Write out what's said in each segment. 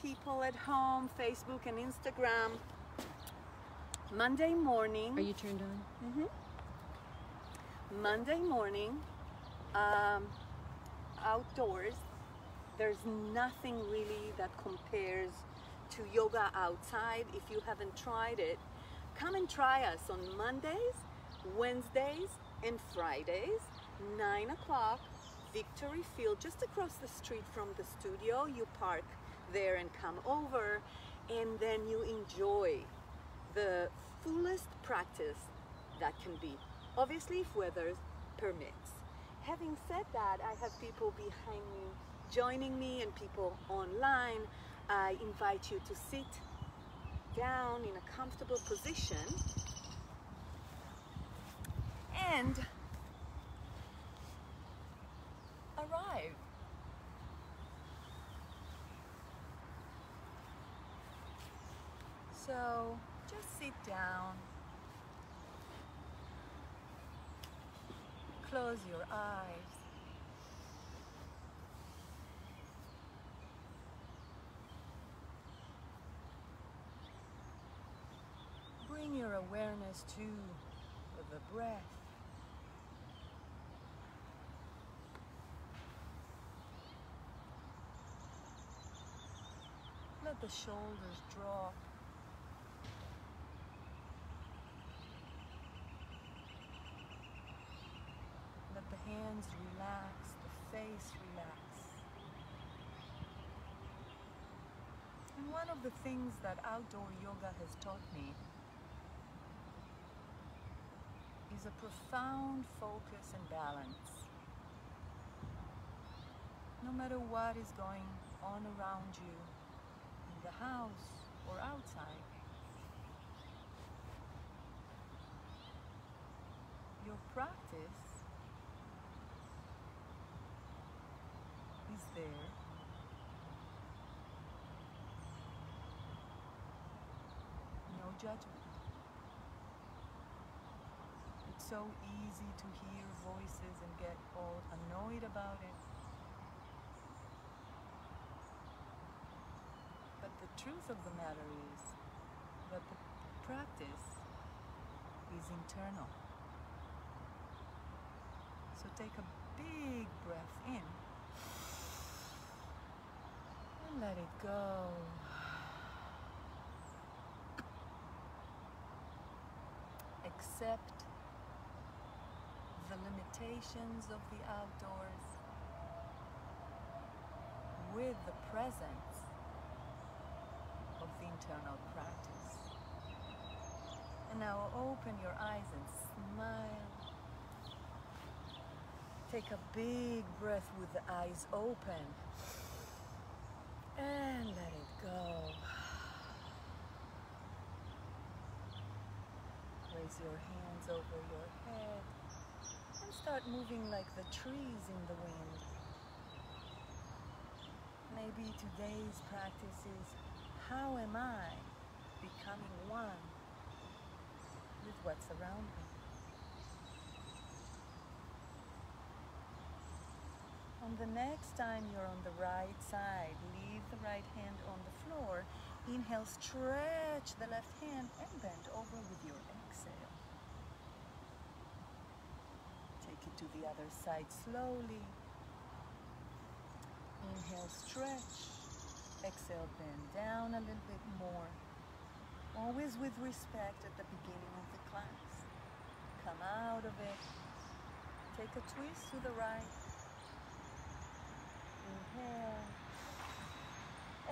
people at home, Facebook and Instagram. Monday morning. Are you turned on? Mm-hmm. Monday morning, outdoors. There's nothing really that compares to yoga outside. If you haven't tried it, come and try us on Mondays, Wednesdays, and Fridays, 9 o'clock, Victory Field, just across the street from the studio. You park there and come over, and then you enjoy the fullest practice that can be. Obviously, if weather permits. Having said that, I have people behind me joining me and people online. I invite you to sit down in a comfortable position and arrive. So just sit down, close your eyes, bring your awareness to the breath. Let the shoulders drop. Let the hands relax, the face relax. And one of the things that outdoor yoga has taught me is a profound focus and balance. No matter what is going on around you, in the house or outside, your practice is there. No judgment. It's so easy to hear voices and get all annoyed about it. But the truth of the matter is that the practice is internal. So take a big breath in and let it go. Accept the limitations of the outdoors with the presence of the internal practice. And now open your eyes and smile. Take a big breath with the eyes open and let it go. Raise your hands over your head and start moving like the trees in the wind. Maybe today's practice is, how am I becoming one with what's around me? On the next time you're on the right side, leave the right hand on the floor. Inhale, stretch the left hand and bend over with your exhale. Take it to the other side slowly. Inhale, stretch. Exhale, bend down a little bit more. Always with respect at the beginning of the class. Come out of it. Take a twist to the right. Inhale.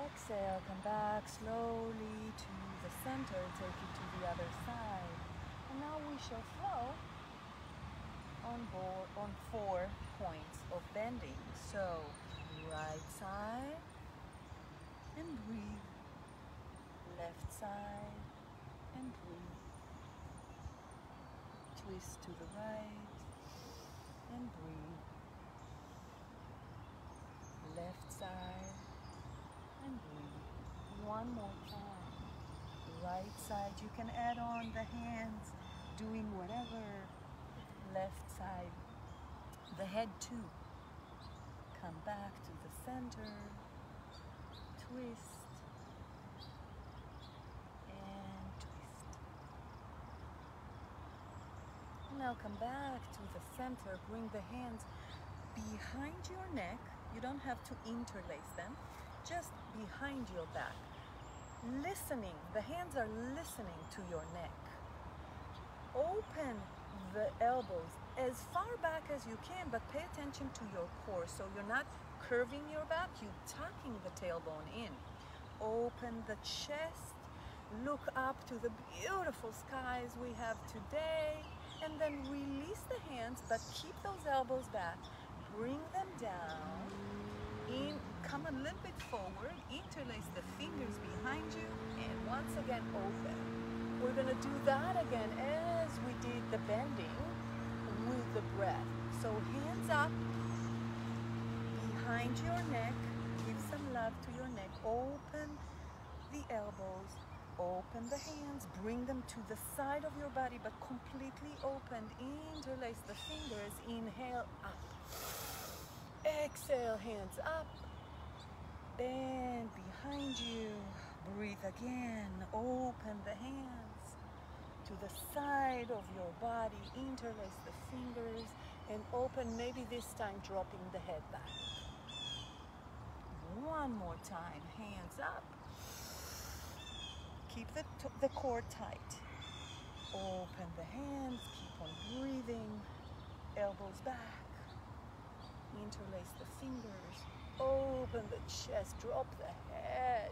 Exhale, come back slowly to the center. Take it to the other side. And now we shall flow on 4 points of bending. So, right side and breathe. Left side and breathe. Twist to the right and breathe. Left side and breathe. One more time. Right side, you can add on the hands, doing whatever. Left side, the head too. Come back to the center. Twist. now come back to the center. Bring the hands behind your neck. You don't have to interlace them, just behind your back. Listening, the hands are listening to your neck. Open the elbows as far back as you can, but pay attention to your core. So you're not curving your back, you're tucking the tailbone in. Open the chest, look up to the beautiful skies we have today, and then release the hands, but keep those elbows back. Bring them down, come a little bit forward, interlace the fingers behind you, and once again open. We're gonna do that again as we did the bending with the breath. So hands up behind your neck, give some love to your neck, open the elbows, open the hands, bring them to the side of your body, but completely open. Interlace the fingers, inhale up. Exhale, hands up. Bend behind you. Breathe again. Open the hands to the side of your body. Interlace the fingers and open, maybe this time dropping the head back. One more time. Hands up. Keep the core tight. Open the hands. Keep on breathing. Elbows back. Interlace the fingers. Open the chest. Drop the head.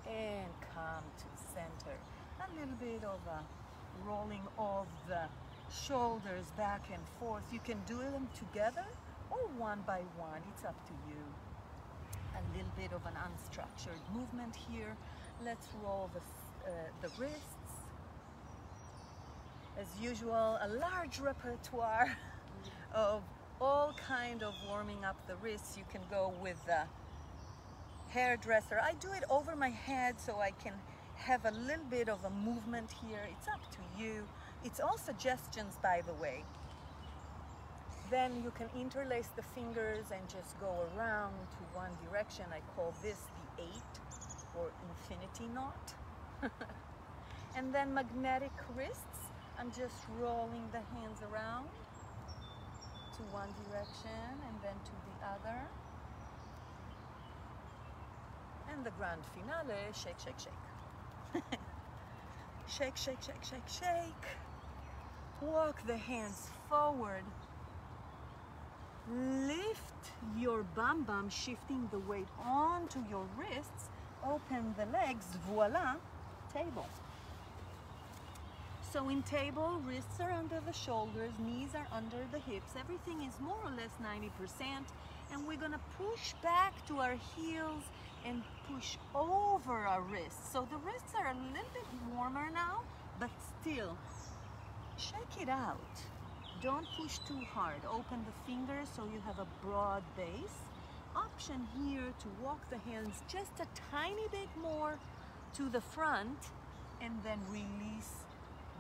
And come to center. A little bit of a rolling of the shoulders back and forth. You can do them together or one by one. It's up to you. A little bit of an unstructured movement here. Let's roll the wrists. As usual, a large repertoire of all kind of warming up the wrists. You can go with the hairdresser. I do it over my head so I can have a little bit of a movement here. It's up to you. It's all suggestions, by the way. Then you can interlace the fingers and just go around to one direction. I call this the 8 or infinity knot. And then magnetic wrists. I'm just rolling the hands around to one direction and then to the other. And the grand finale, shake, shake, shake. Shake, shake, shake, shake, shake. Walk the hands forward. Lift your bum, shifting the weight onto your wrists. Open the legs, voila, table. So in table, wrists are under the shoulders, knees are under the hips. Everything is more or less 90%. And we're gonna push back to our heels and push over our wrists. So the wrists are a little bit warmer now, but still, shake it out. Don't push too hard. Open the fingers so you have a broad base. Option here to walk the hands just a tiny bit more to the front and then release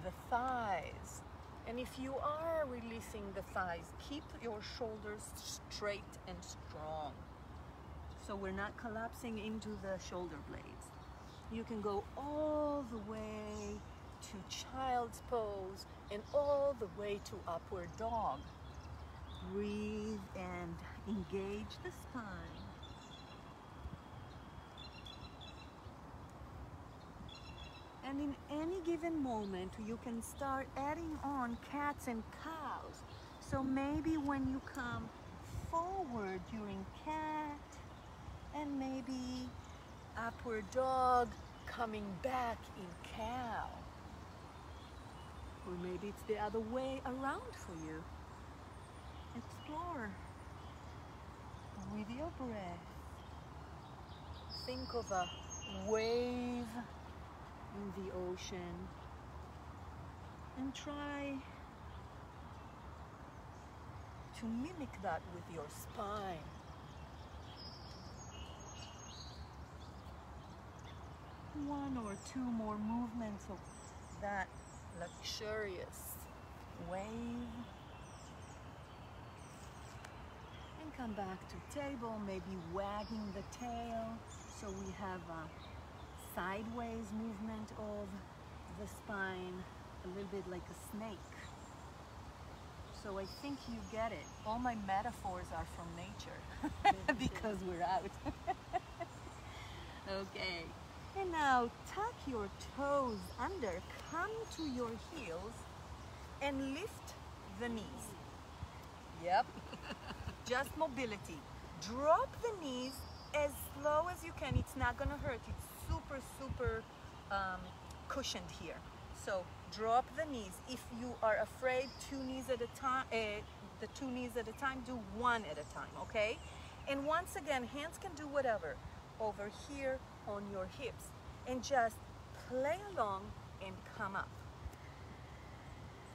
the thighs. And if you are releasing the thighs, keep your shoulders straight and strong. So we're not collapsing into the shoulder blades. You can go all the way to child's pose and all the way to upward dog. Breathe and engage the spine. And in any given moment, you can start adding on cats and cows. So maybe when you come forward during cat, and maybe upward dog, coming back in cow. Or maybe it's the other way around for you. Explore with your breath. Think of a wave in the ocean and try to mimic that with your spine. One or two more movements of that luxurious wave. And come back to table, maybe wagging the tail. So we have a sideways movement of the spine, a little bit like a snake. So I think you get it. All my metaphors are from nature because we're out. Okay. And now tuck your toes under, come to your heels and lift the knees. Yep. Just mobility. Drop the knees as slow as you can. It's not gonna hurt. It's super, super cushioned here. So drop the knees. If you are afraid, 2 knees at a time, the 2 knees at a time, do 1 at a time, okay? And once again, hands can do whatever. Over here on your hips. And just play along and come up.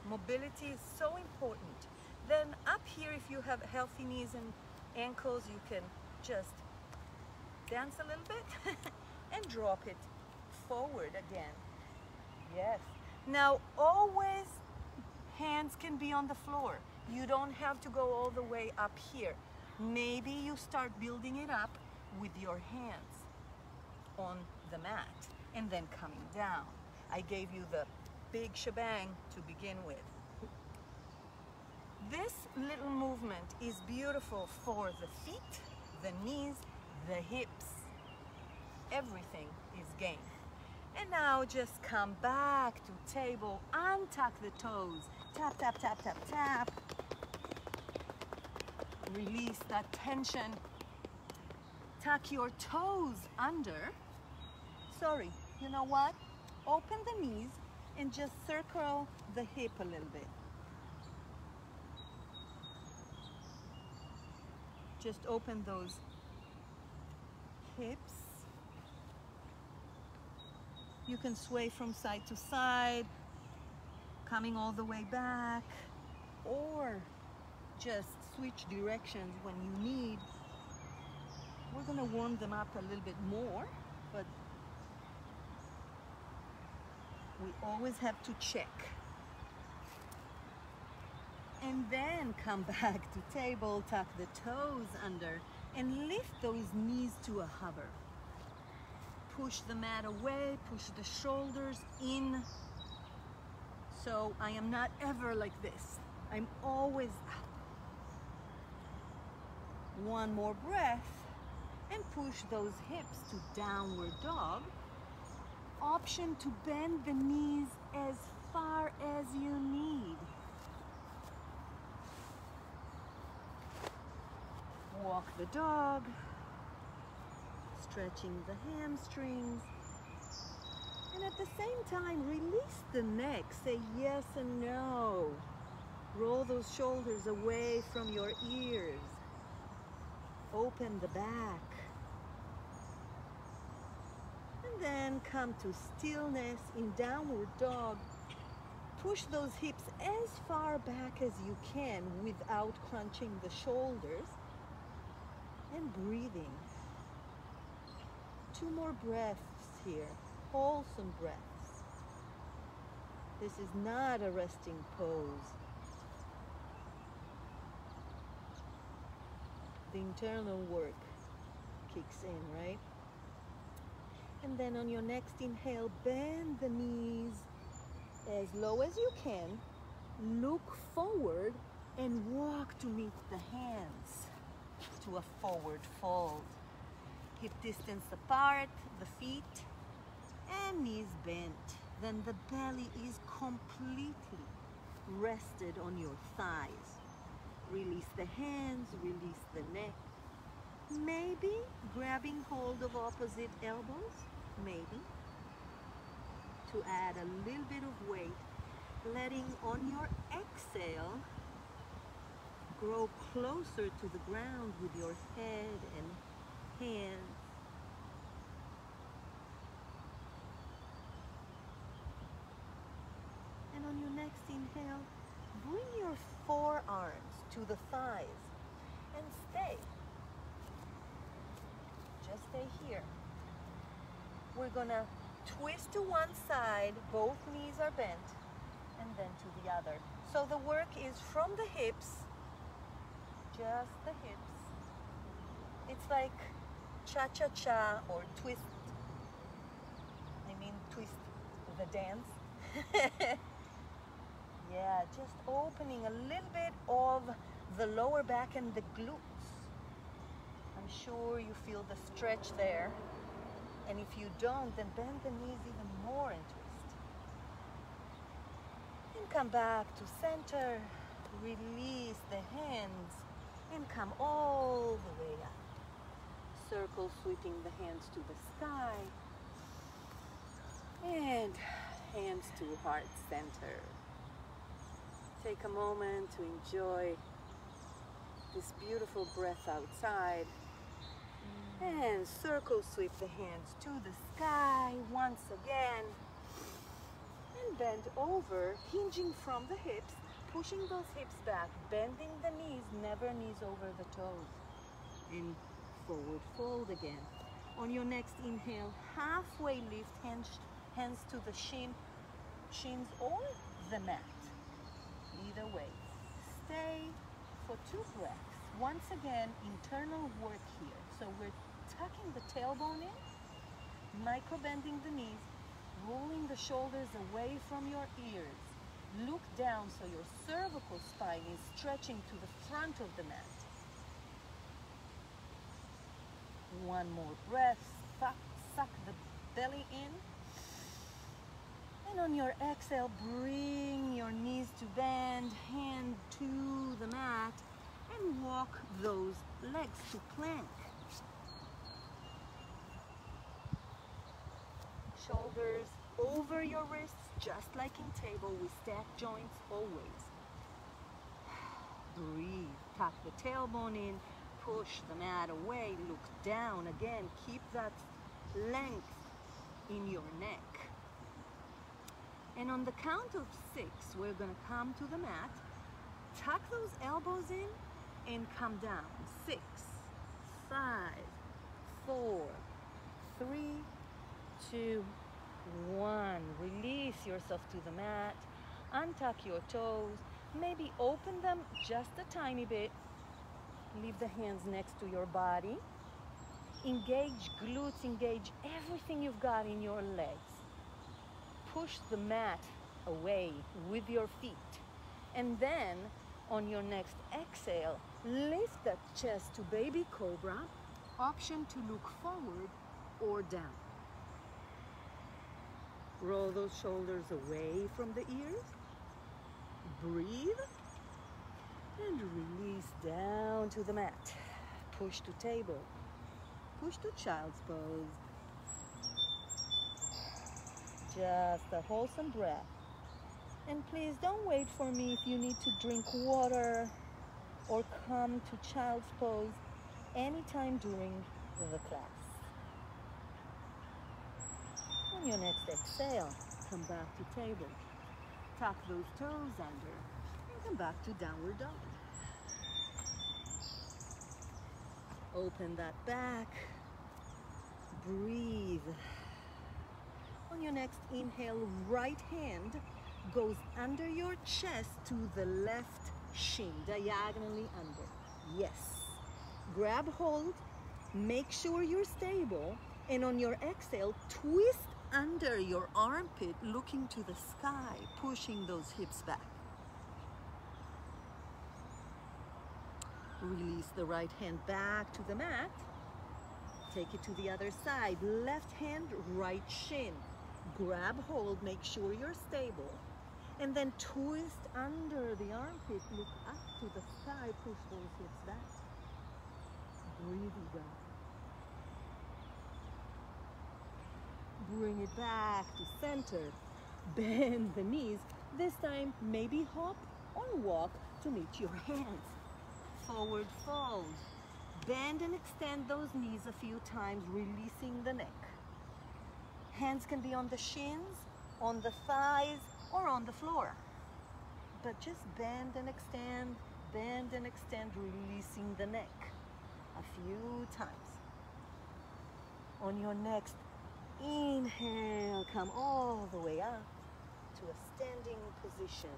Mobility is so important. Then up here, if you have healthy knees and ankles, you can just dance a little bit and drop it forward again. Yes. Now always hands can be on the floor. You don't have to go all the way up here. Maybe you start building it up with your hands on the mat and then coming down. I gave you the big shebang to begin with. This little movement is beautiful for the feet, the knees, the hips. Everything is game. And now just come back to table, untuck the toes, tap, tap, tap, tap, tap. Release that tension. Tuck your toes under. Sorry, you know what? Open the knees and just circle the hip a little bit. Just open those hips. You can sway from side to side, coming all the way back, or just switch directions when you need. We're gonna warm them up a little bit more, but we always have to check. And then come back to table, tuck the toes under, and lift those knees to a hover. Push the mat away, push the shoulders in. So I am not ever like this. I'm always up. One more breath, and push those hips to downward dog. Option to bend the knees as far as you need. Walk the dog, stretching the hamstrings, and at the same time release the neck. Say yes and no. Roll those shoulders away from your ears. Open the back. And then come to stillness in downward dog. Push those hips as far back as you can without crunching the shoulders. And breathing. 2 more breaths here, wholesome breaths. This is not a resting pose. The internal work kicks in, right? And then on your next inhale, bend the knees as low as you can. Look forward and walk to meet the hands to a forward fold. Hip distance apart, the feet and knees bent. Then the belly is completely rested on your thighs. Release the hands, release the neck. Maybe grabbing hold of opposite elbows, maybe. To add a little bit of weight, letting on your exhale grow closer to the ground with your head and hands. And on your next inhale, bring your forearms to the thighs and stay. Just stay here. We're gonna twist to one side, both knees are bent, and then to the other. So the work is from the hips, just the hips. It's like cha-cha-cha or twist. I mean twist the dance. Yeah, just opening a little bit of the lower back and the glutes. I'm sure you feel the stretch there. And if you don't, then bend the knees even more and twist. And come back to center. Release the hands and come all the way up. Circle, sweeping the hands to the sky. And hands to heart center. Take a moment to enjoy this beautiful breath outside. And circle sweep the hands to the sky once again. And bend over, hinging from the hips, pushing those hips back, bending the knees, never knees over the toes. And forward fold again. On your next inhale, halfway lift, hands to the shins or the mat. Either way. Stay for 2 breaths. Once again, internal work here. So we're tucking the tailbone in, micro bending the knees, rolling the shoulders away from your ears. Look down so your cervical spine is stretching to the front of the mat. One more breath. Suck the belly in. And on your exhale, bring your knees to bend, hand to the mat, and walk those legs to plank. Shoulders over your wrists, just like in table. We stack joints always. Breathe. Tuck the tailbone in, push the mat away, look down. Again, keep that length in your neck. And on the count of 6, we're going to come to the mat, tuck those elbows in, and come down. 6, 5, 4, 3, 2, 1. Release yourself to the mat. Untuck your toes. Maybe open them just a tiny bit. Leave the hands next to your body. Engage glutes, engage everything you've got in your legs. Push the mat away with your feet. And then on your next exhale, lift that chest to baby cobra. Option to look forward or down. Roll those shoulders away from the ears. Breathe. And release down to the mat. Push to table. Push to child's pose. Just a wholesome breath. And please don't wait for me if you need to drink water or come to child's pose anytime during the class. On your next exhale, come back to table. Tuck those toes under and come back to downward dog. Open that back. Breathe. On your next inhale, right hand goes under your chest to the left shin, diagonally under. Yes. Grab hold, make sure you're stable, and on your exhale, twist under your armpit, looking to the sky, pushing those hips back. Release the right hand back to the mat. Take it to the other side. Left hand, right shin. Grab hold, make sure you're stable. And then twist under the armpit, look up to the sky, push those hips back. Breathe down. Bring it back to center. Bend the knees. This time, maybe hop or walk to meet your hands. Forward fold. Bend and extend those knees a few times, releasing the neck. Hands can be on the shins, on the thighs, or on the floor. But just bend and extend, releasing the neck a few times. On your next inhale, come all the way up to a standing position.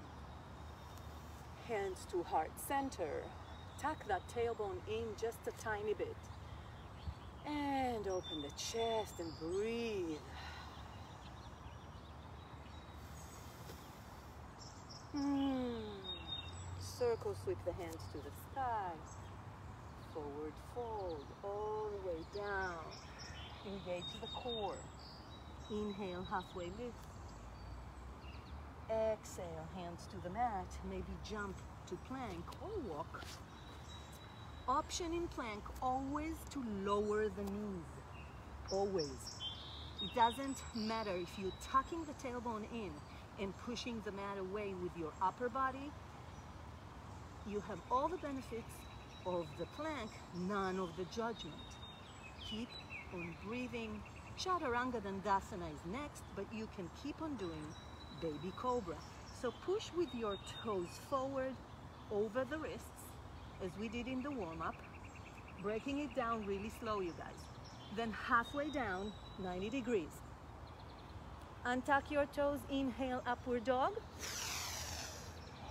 Hands to heart center. Tuck that tailbone in just a tiny bit. And open the chest and breathe. Knuckle sweep the hands to the sky. Forward fold, all the way down. Engage the core. Inhale, halfway lift. Exhale, hands to the mat. Maybe jump to plank or walk. Option in plank, always to lower the knees. Always. It doesn't matter if you're tucking the tailbone in and pushing the mat away with your upper body. You have all the benefits of the plank, none of the judgment. Keep on breathing. Chaturanga Dandasana is next, but you can keep on doing baby cobra. So push with your toes forward over the wrists, as we did in the warm-up, breaking it down really slow, you guys. Then halfway down, 90 degrees. Untuck your toes, inhale, upward dog.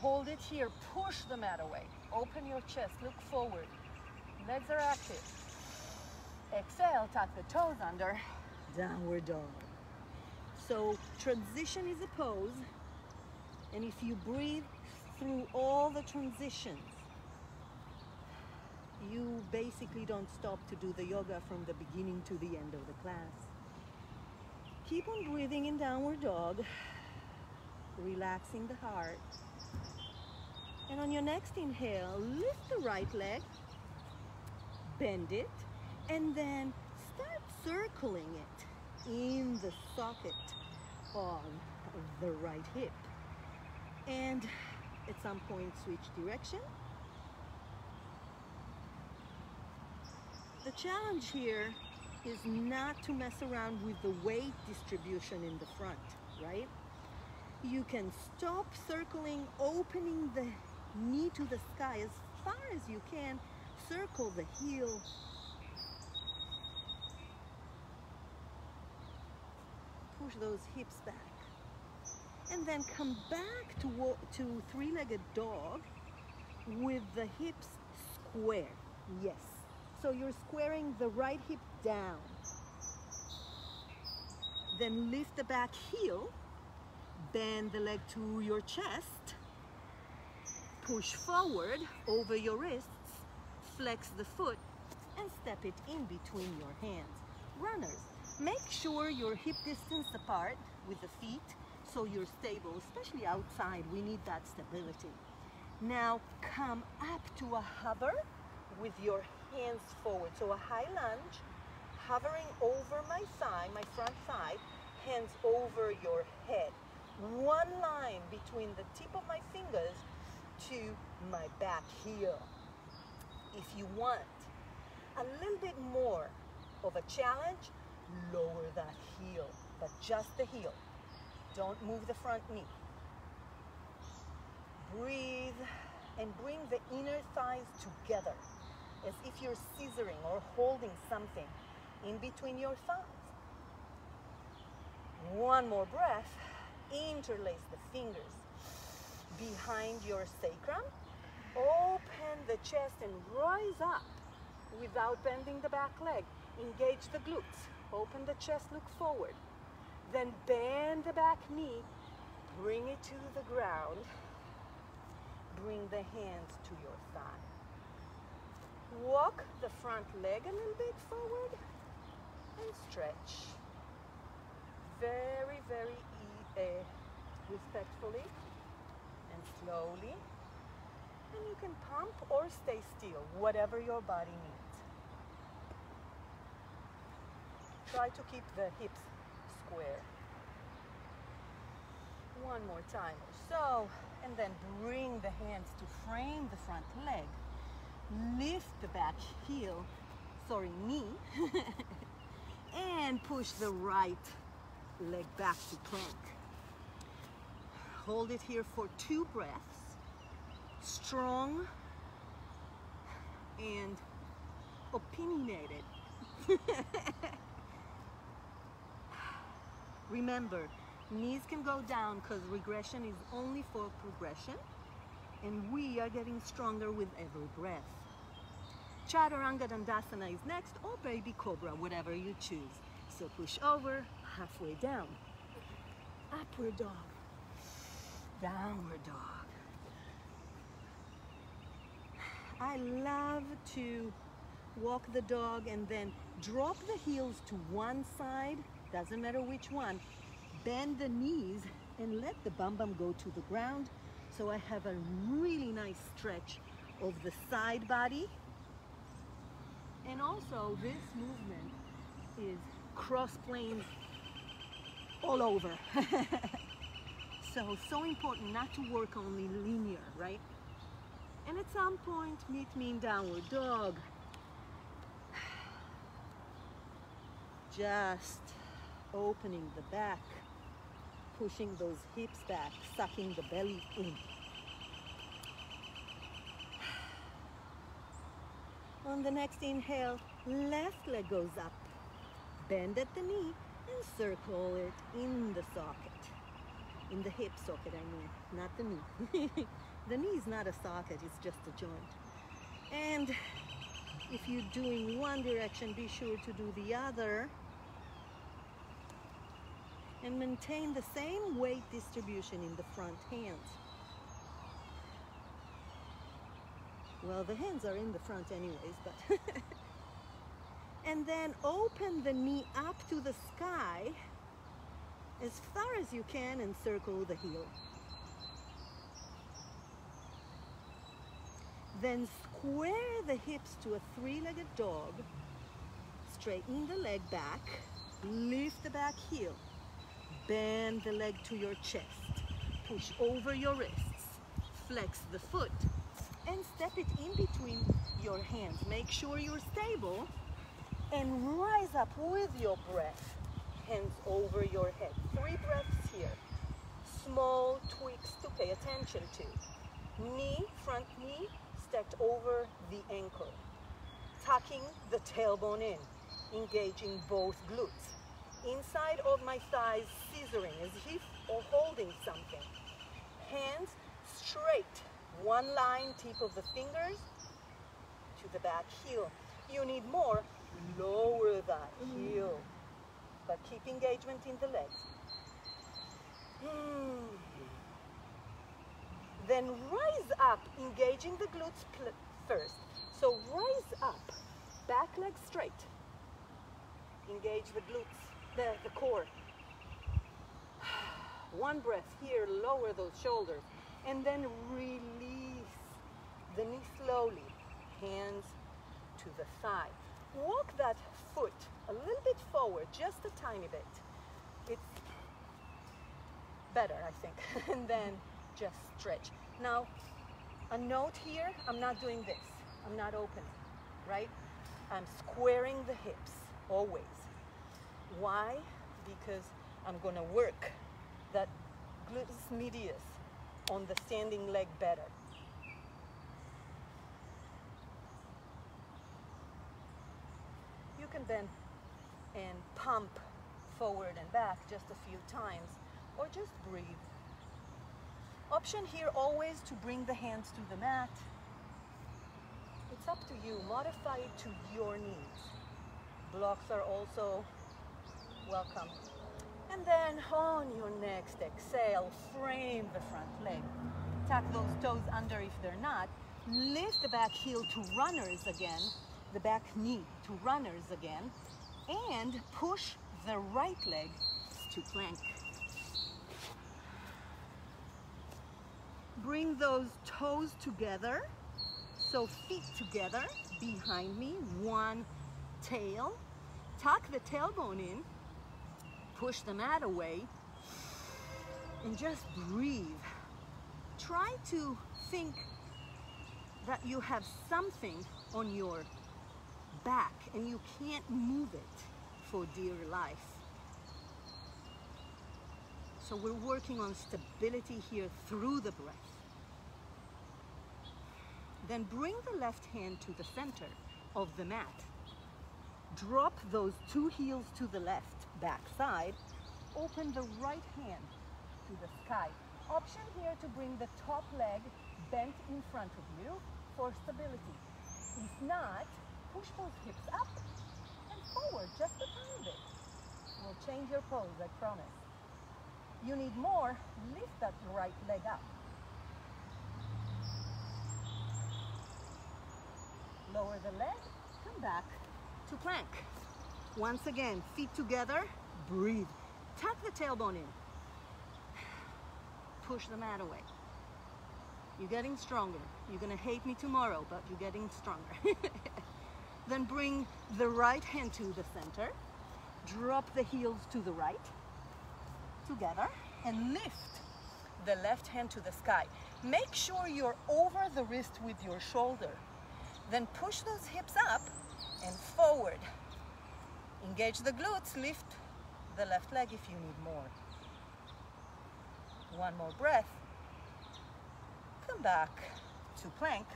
Hold it here, push the mat away. Open your chest, look forward. Legs are active. Exhale, tuck the toes under, downward dog. So transition is a pose, and if you breathe through all the transitions, you basically don't stop to do the yoga from the beginning to the end of the class. Keep on breathing in downward dog, relaxing the heart. And on your next inhale, lift the right leg, bend it, and then start circling it in the socket of the right hip. And at some point, switch direction. The challenge here is not to mess around with the weight distribution in the front, right? You can stop circling, opening the knee to the sky as far as you can. Circle the heel. Push those hips back. And then come back to three-legged dog with the hips square. Yes. So you're squaring the right hip down. Then lift the back heel. Bend the leg to your chest. Push forward over your wrists. Flex the foot and step it in between your hands. Runners, make sure you're hip distance apart with the feet so you're stable, especially outside. We need that stability. Now come up to a hover with your hands forward. So a high lunge, hovering over my thigh, my front thigh, hands over your head. One line between the tip of my fingers to my back heel. If you want a little bit more of a challenge, lower that heel, but just the heel. Don't move the front knee. Breathe and bring the inner thighs together as if you're scissoring or holding something in between your thighs. One more breath. Interlace the fingers behind your sacrum. Open the chest and rise up without bending the back leg. Engage the glutes. Open the chest, look forward. Then bend the back knee. Bring it to the ground. Bring the hands to your thigh. Walk the front leg a little bit forward and stretch. Very, very respectfully and slowly. And you can pump or stay still, whatever your body needs. Try to keep the hips square. One more time or so, and then bring the hands to frame the front leg. Lift the back heel, knee, and push the right leg back to plank. Hold it here for 2 breaths. Strong and opinionated. Remember, knees can go down because regression is only for progression, and we are getting stronger with every breath. Chaturanga Dandasana is next, or baby cobra, whatever you choose. So push over, halfway down. Upward dog. Downward dog. I love to walk the dog and then drop the heels to one side, doesn't matter which one, bend the knees and let the bum bum go to the ground, so I have a really nice stretch of the side body. And also this movement is cross planes all over. So important not to work only linear, right? And at some point, meet me in downward dog. Just opening the back, pushing those hips back, sucking the belly in. On the next inhale, left leg goes up. Bend at the knee and circle it in the socket. In the hip socket, I mean, not the knee. The knee is not a socket, it's just a joint. And if you're doing one direction, be sure to do the other. And maintain the same weight distribution in the front hands. Well, the hands are in the front anyways, but... And then open the knee up to the sky as far as you can and circle the heel. Then square the hips to a three-legged dog. Straighten the leg back. Lift the back heel. Bend the leg to your chest. Push over your wrists. Flex the foot. And step it in between your hands. Make sure you're stable. And rise up with your breath. Hands over your head. 3 breaths here. Small tweaks to pay attention to. Knee, front knee, stacked over the ankle. Tucking the tailbone in. Engaging both glutes. Inside of my thighs, scissoring as if or holding something. Hands straight. One line, tip of the fingers to the back heel. You need more. Lower that heel. But keep engagement in the legs. Then rise up, engaging the glutes first. So rise up, back leg straight. Engage the glutes, the core. One breath here, lower those shoulders. And then release the knee slowly. Hands to the thigh. Walk that foot a little bit forward, just a tiny bit. It's better, I think. And then just stretch. Now, a note here, I'm not doing this. I'm not opening, right? I'm squaring the hips, always. Why? Because I'm gonna work that gluteus medius on the standing leg better. You can bend and pump forward and back just a few times, or just breathe. Option here always to bring the hands to the mat. It's up to you. Modify it to your needs. Blocks are also welcome. And then on your next exhale, frame the front leg. Tuck those toes under if they're not. Lift the back heel to runners again. The back knee to runners again. And push the right leg to plank. Bring those toes together. So feet together behind me. One tail. Tuck the tailbone in. Push the mat away. And just breathe. Try to think that you have something on your back and you can't move it for dear life. So we're working on stability here through the breath. Then bring the left hand to the center of the mat. Drop those 2 heels to the left, back side. Open the right hand to the sky. Option here to bring the top leg bent in front of you for stability. If not, push those hips up and forward just a tiny bit. We'll change your pose, I promise. You need more, lift that right leg up. Lower the leg, come back to plank. Once again, feet together, breathe. Tuck the tailbone in. Push the mat away. You're getting stronger. You're gonna hate me tomorrow, but you're getting stronger. Then bring the right hand to the center. Drop the heels to the right, together, and lift the left hand to the sky. Make sure you're over the wrist with your shoulder. Then push those hips up and forward. Engage the glutes, lift the left leg if you need more. One more breath. Come back to plank.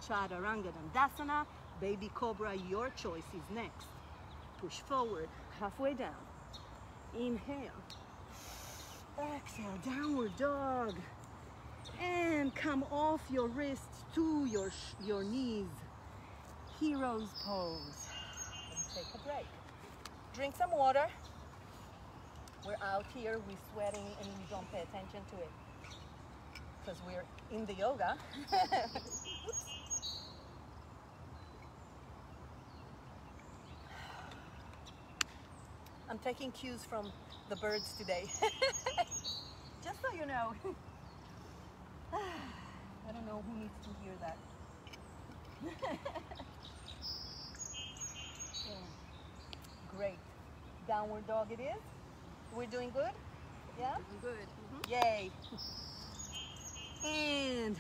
Chaturanga Dandasana, baby cobra, your choice is next. Push forward, halfway down. Inhale. Exhale, downward dog. And come off your wrists to your knees. Hero's pose. And take a break. Drink some water. We're out here, we're sweating, and we don't pay attention to it because we're in the yoga. I'm taking cues from the birds today. Just so you know. I don't know who needs to hear that. Yeah. Great. Downward dog it is. We're doing good? Yeah? Doing good. Yay. And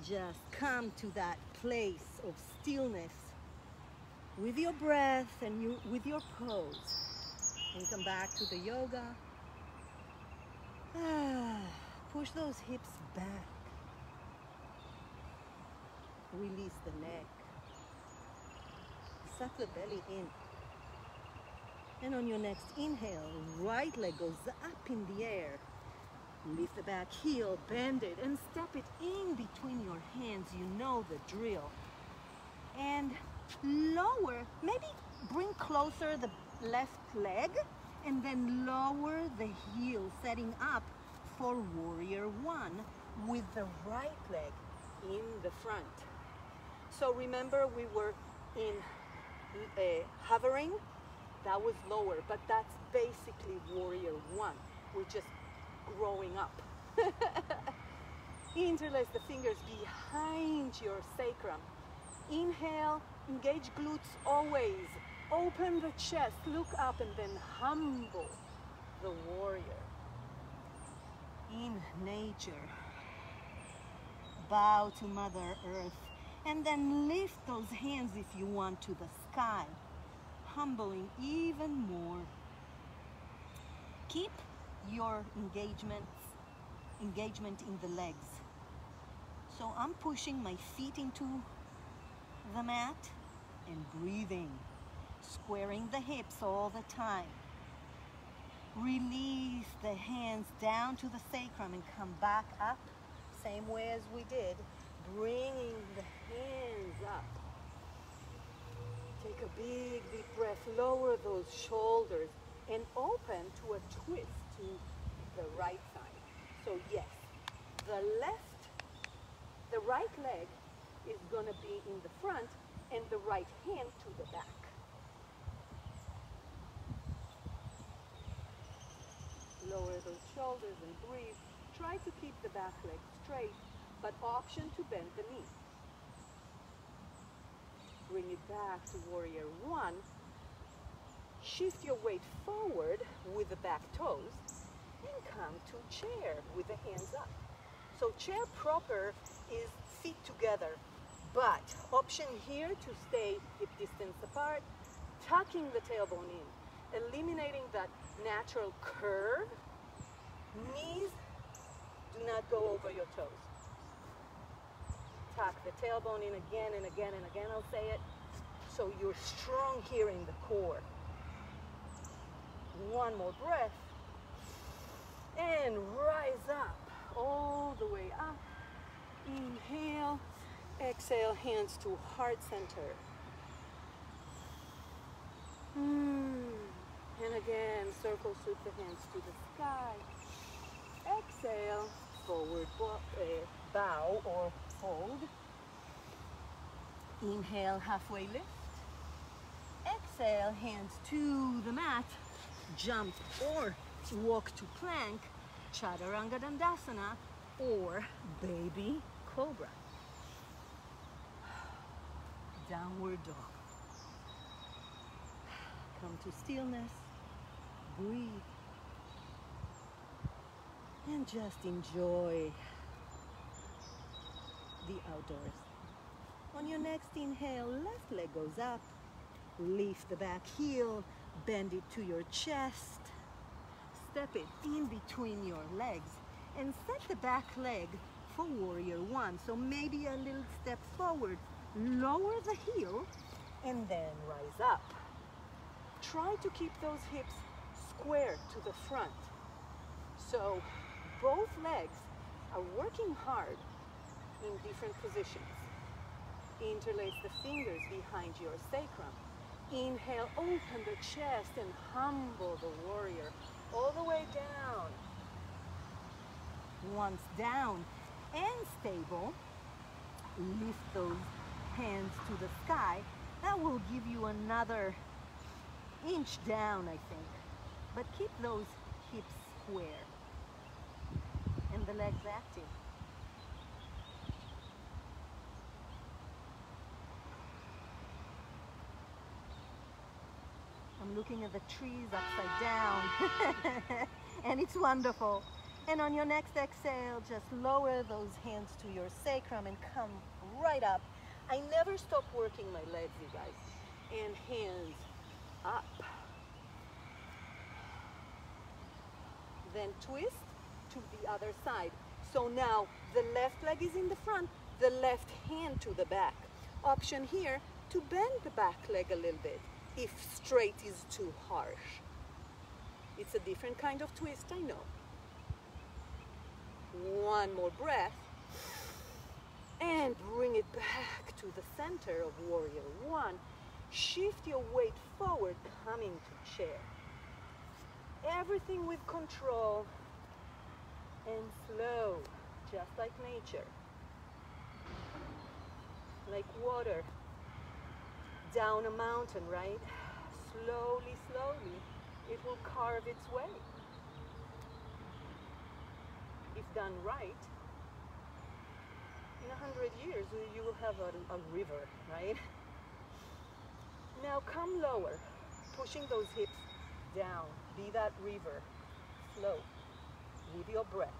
just come to that place of stillness with your breath and with your pose. And come back to the yoga. Push those hips back. Release the neck. Suck the belly in. And on your next inhale, right leg goes up in the air. Lift the back heel, bend it, and step it in between your hands. You know the drill. And lower, maybe bring closer the left leg, and then lower the heel, setting up for warrior one with the right leg in the front. So remember, we were in hovering. That was lower, but that's basically warrior one. We're just growing up. Interlace the fingers behind your sacrum. Inhale, engage glutes always. Open the chest, look up, and then humble the warrior. In nature, bow to Mother Earth, and then lift those hands if you want to the sky, humbling even more. Keep your engagement in the legs. So I'm pushing my feet into the mat and breathing, squaring the hips all the time. Release the hands down to the sacrum and come back up, same way as we did, bringing the hands up. Take a big deep breath, lower those shoulders and open to a twist to the right side. So yes, the right leg is gonna be in the front and the right hand to the back. Lower those shoulders and breathe. Try to keep the back leg straight, but option to bend the knee. Bring it back to warrior one. Shift your weight forward with the back toes and come to chair with the hands up. So chair proper is feet together, but option here to stay hip distance apart, tucking the tailbone in, eliminating that natural curve. Knees do not go over your toes. Tuck the tailbone in again and again and again, I'll say it. So you're strong here in the core. One more breath. And rise up, all the way up. Inhale, exhale, hands to heart center. And again, circle sweep the hands to the sky. Exhale, forward bow or fold. Inhale, halfway lift. Exhale, hands to the mat. Jump or walk to plank, Chaturanga Dandasana, or baby cobra. Downward dog. Come to stillness. Breathe. And just enjoy the outdoors. On your next inhale, left leg goes up. Lift the back heel, bend it to your chest. Step it in between your legs and set the back leg for warrior one. So maybe a little step forward, lower the heel, and then rise up. Try to keep those hips square to the front. So both legs are working hard in different positions. Interlace the fingers behind your sacrum. Inhale, open the chest and humble the warrior all the way down. Once down and stable, lift those hands to the sky. That will give you another inch down, I think. But keep those hips square and the legs active. I'm looking at the trees upside down and it's wonderful. And on your next exhale, just lower those hands to your sacrum and come right up. I never stop working my legs, you guys. And hands up. Then twist to the other side. So now the left leg is in the front, the left hand to the back. Option here to bend the back leg a little bit if straight is too harsh. It's a different kind of twist, I know. One more breath. And bring it back to the center of warrior one. Shift your weight forward, coming to chair. Everything with control and slow, just like nature. Like water down a mountain, right? Slowly, slowly, it will carve its way. If done right, in 100 years, you will have a river, right? Now come lower, pushing those hips down. Be that river, flow with your breath.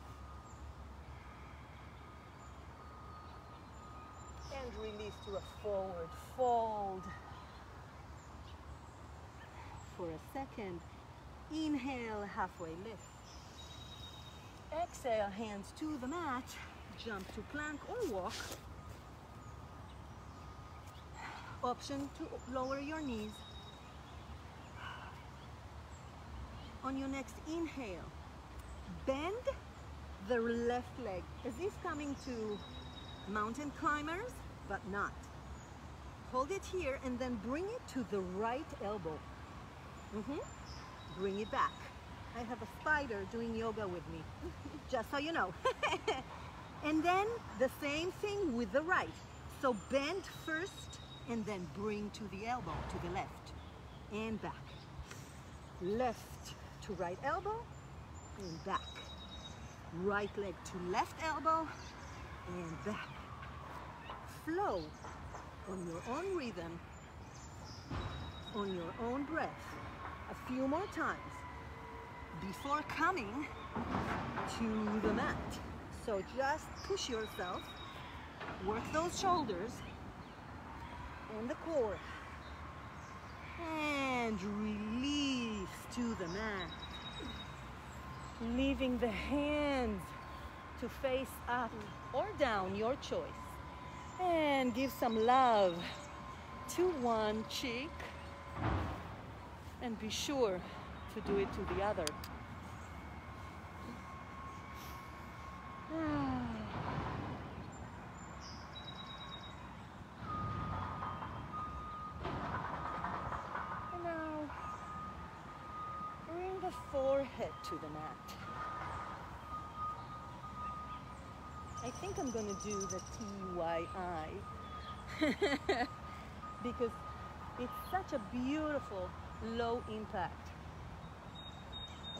And release to a forward fold. For a second, inhale, halfway lift. Exhale, hands to the mat. Jump to plank or walk. Option to lower your knees. On your next inhale, bend the left leg as if coming to mountain climbers, but not. Hold it here and then bring it to the right elbow. Bring it back. I have a spider doing yoga with me, just so you know. And then the same thing with the right. So bend first and then bring to the elbow, to the left and back. Left to right elbow and back. Right leg to left elbow and back. Flow on your own rhythm, on your own breath. A few more times before coming to the mat. So just push yourself, work those shoulders and the core. And release to the mat. Leaving the hands to face up or down, your choice. And give some love to one cheek. And be sure to do it to the other. And now, bring the forehead to the mat. I think I'm going to do the TYI because it's such a beautiful low impact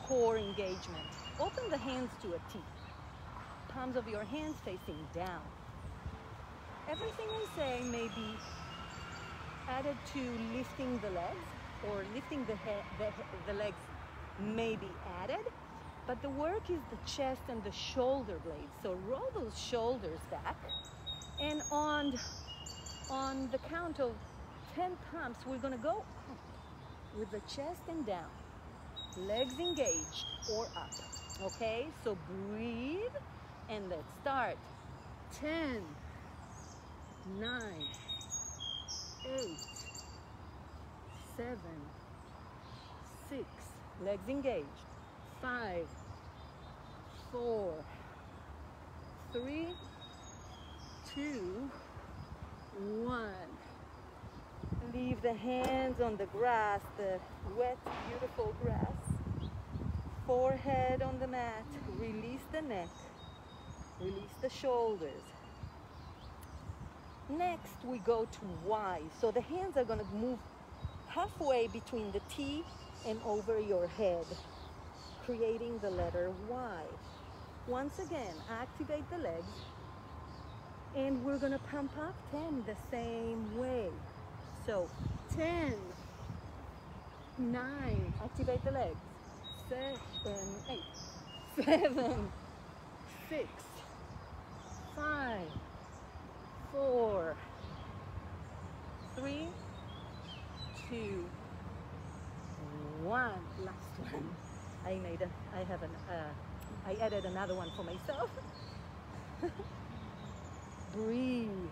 core engagement. Open the hands to a T. Palms of your hands facing down. Everything I say may be added to lifting the legs, or lifting the legs may be added, but the work is the chest and the shoulder blades. So roll those shoulders back, and on the count of 10 pumps, we're gonna go up with the chest and down, legs engaged or up. Okay, so breathe and let's start. 10, 9, 8, 7, 6, legs engaged. 5, 4, 3, 2, 1. Leave the hands on the grass, the wet, beautiful grass. Forehead on the mat. Release the neck. Release the shoulders. Next, we go to Y. So the hands are going to move halfway between the T and over your head, creating the letter Y. Once again, activate the legs, and we're going to pump up 10 the same way. So 10, 9, activate the legs. 7, 8, 7, 6, 5, 4, 3, 2, 1. Last one. I added another one for myself. Breathe.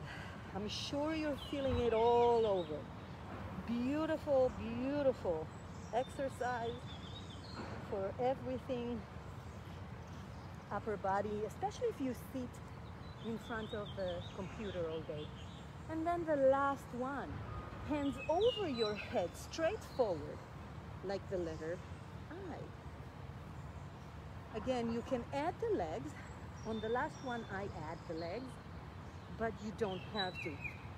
I'm sure you're feeling it all over. Beautiful, beautiful exercise for everything, upper body, especially if you sit in front of the computer all day. And then the last one, hands over your head, straight forward, like the letter I. Again, you can add the legs. On the last one, I add the legs, but you don't have to.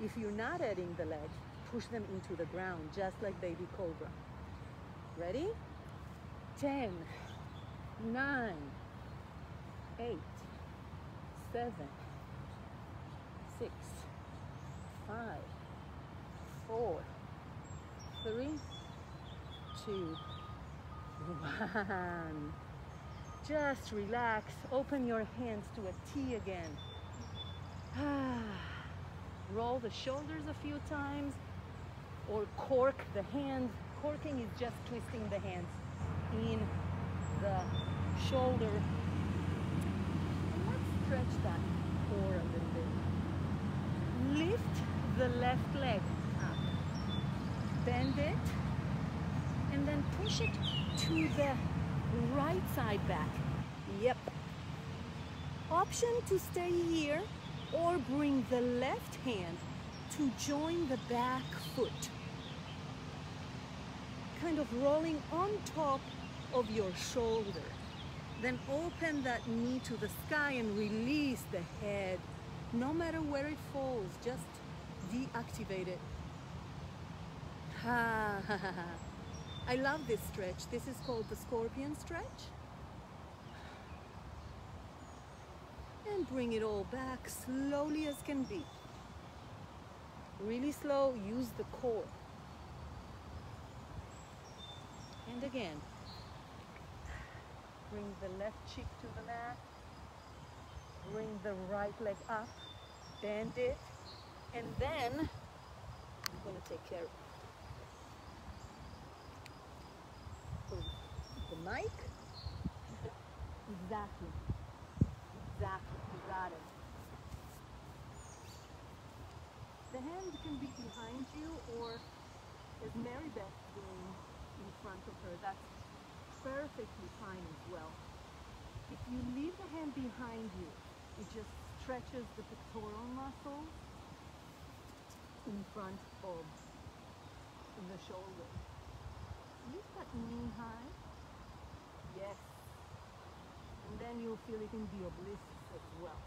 If you're not adding the legs, push them into the ground, just like baby cobra. Ready? 10, 9, 8, 7, 6, 5, 4, 3, 2, 1. Just relax. Open your hands to a T again. Roll the shoulders a few times, or cork the hands. Corking is just twisting the hands in the shoulder. And let's stretch that core a little bit. Lift the left leg up. Bend it, and then push it to the right side back. Yep. Option to stay here, or bring the left hand to join the back foot. Kind of rolling on top of your shoulder. Then open that knee to the sky and release the head. No matter where it falls, just deactivate it. I love this stretch. This is called the scorpion stretch. And bring it all back slowly as can be. Really slow, use the core. And again, bring the left cheek to the mat. Bring the right leg up, bend it, and then I'm going to take care of the mic. Exactly. Exactly. You got it. The hand can be behind you, or as Mary Beth's doing, in front of her. That's perfectly fine as well. If you leave the hand behind you, it just stretches the pectoral muscles in front of the shoulder. Lift that knee high. Yes. And then you'll feel it in the obliques as well.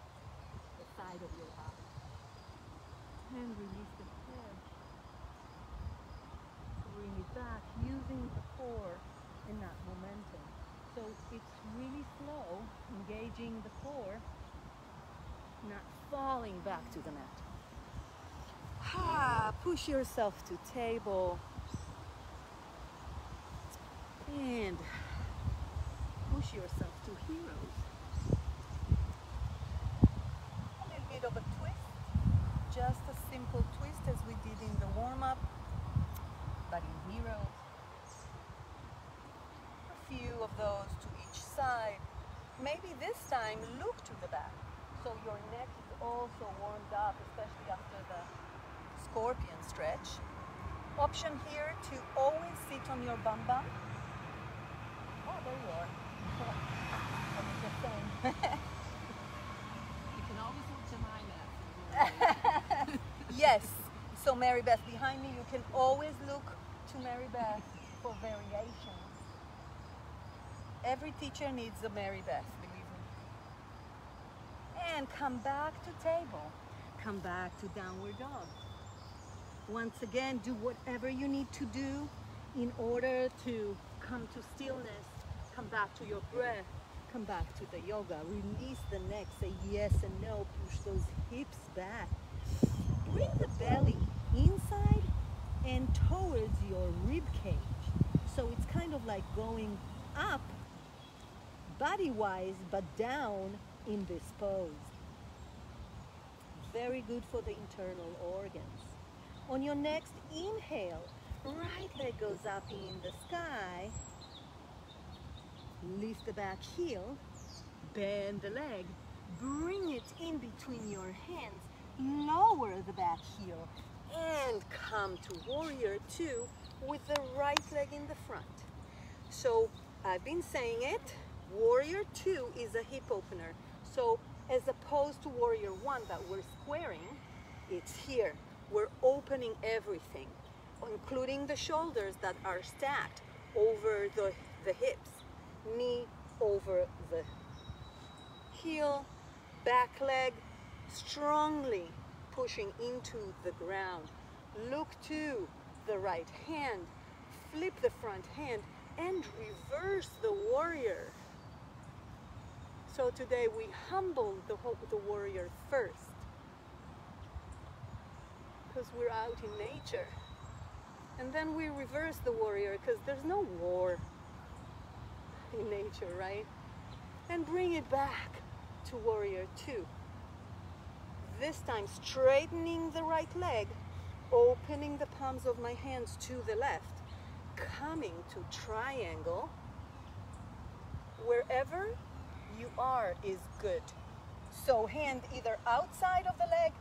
side of your eye. And release the head. Bring it back using the core and not momentum. So it's really slow, engaging the core, not falling back to the mat. Push yourself to table. And push yourself to heroes. A little bit of a twist. Just a simple twist as we did in the warm-up, but in heroes. A few of those to each side. Maybe this time look to the back, so your neck is also warmed up, especially after the scorpion stretch. Option here to always sit on your bum bum. Oh, there you are. I was just saying. You can always look to my mat. Yes. So Mary Beth behind me, you can always look to Mary Beth for variations. Every teacher needs a Mary Beth, believe me. And come back to table. Come back to downward dog. Once again, do whatever you need to do in order to come to stillness, come back to your breath, come back to the yoga. Release the neck, say yes and no, push those hips back. Bring the belly inside and towards your rib cage. So it's kind of like going up body-wise, but down in this pose. Very good for the internal organs. On your next inhale, right leg goes up in the sky. Lift the back heel, bend the leg, bring it in between your hands, lower the back heel, and come to warrior two with the right leg in the front. So I've been saying it, warrior two is a hip opener. So as opposed to warrior one that we're squaring, it's here. We're opening everything, including the shoulders that are stacked over the hips. Knee over the heel, back leg, strongly pushing into the ground. Look to the right hand, flip the front hand, and reverse the warrior. So today we humble the warrior first, because we're out in nature. And then we reverse the warrior, because there's no war in nature, right? And bring it back to warrior two. This time straightening the right leg, opening the palms of my hands to the left, coming to triangle. Wherever you are is good. So hand either outside of the leg,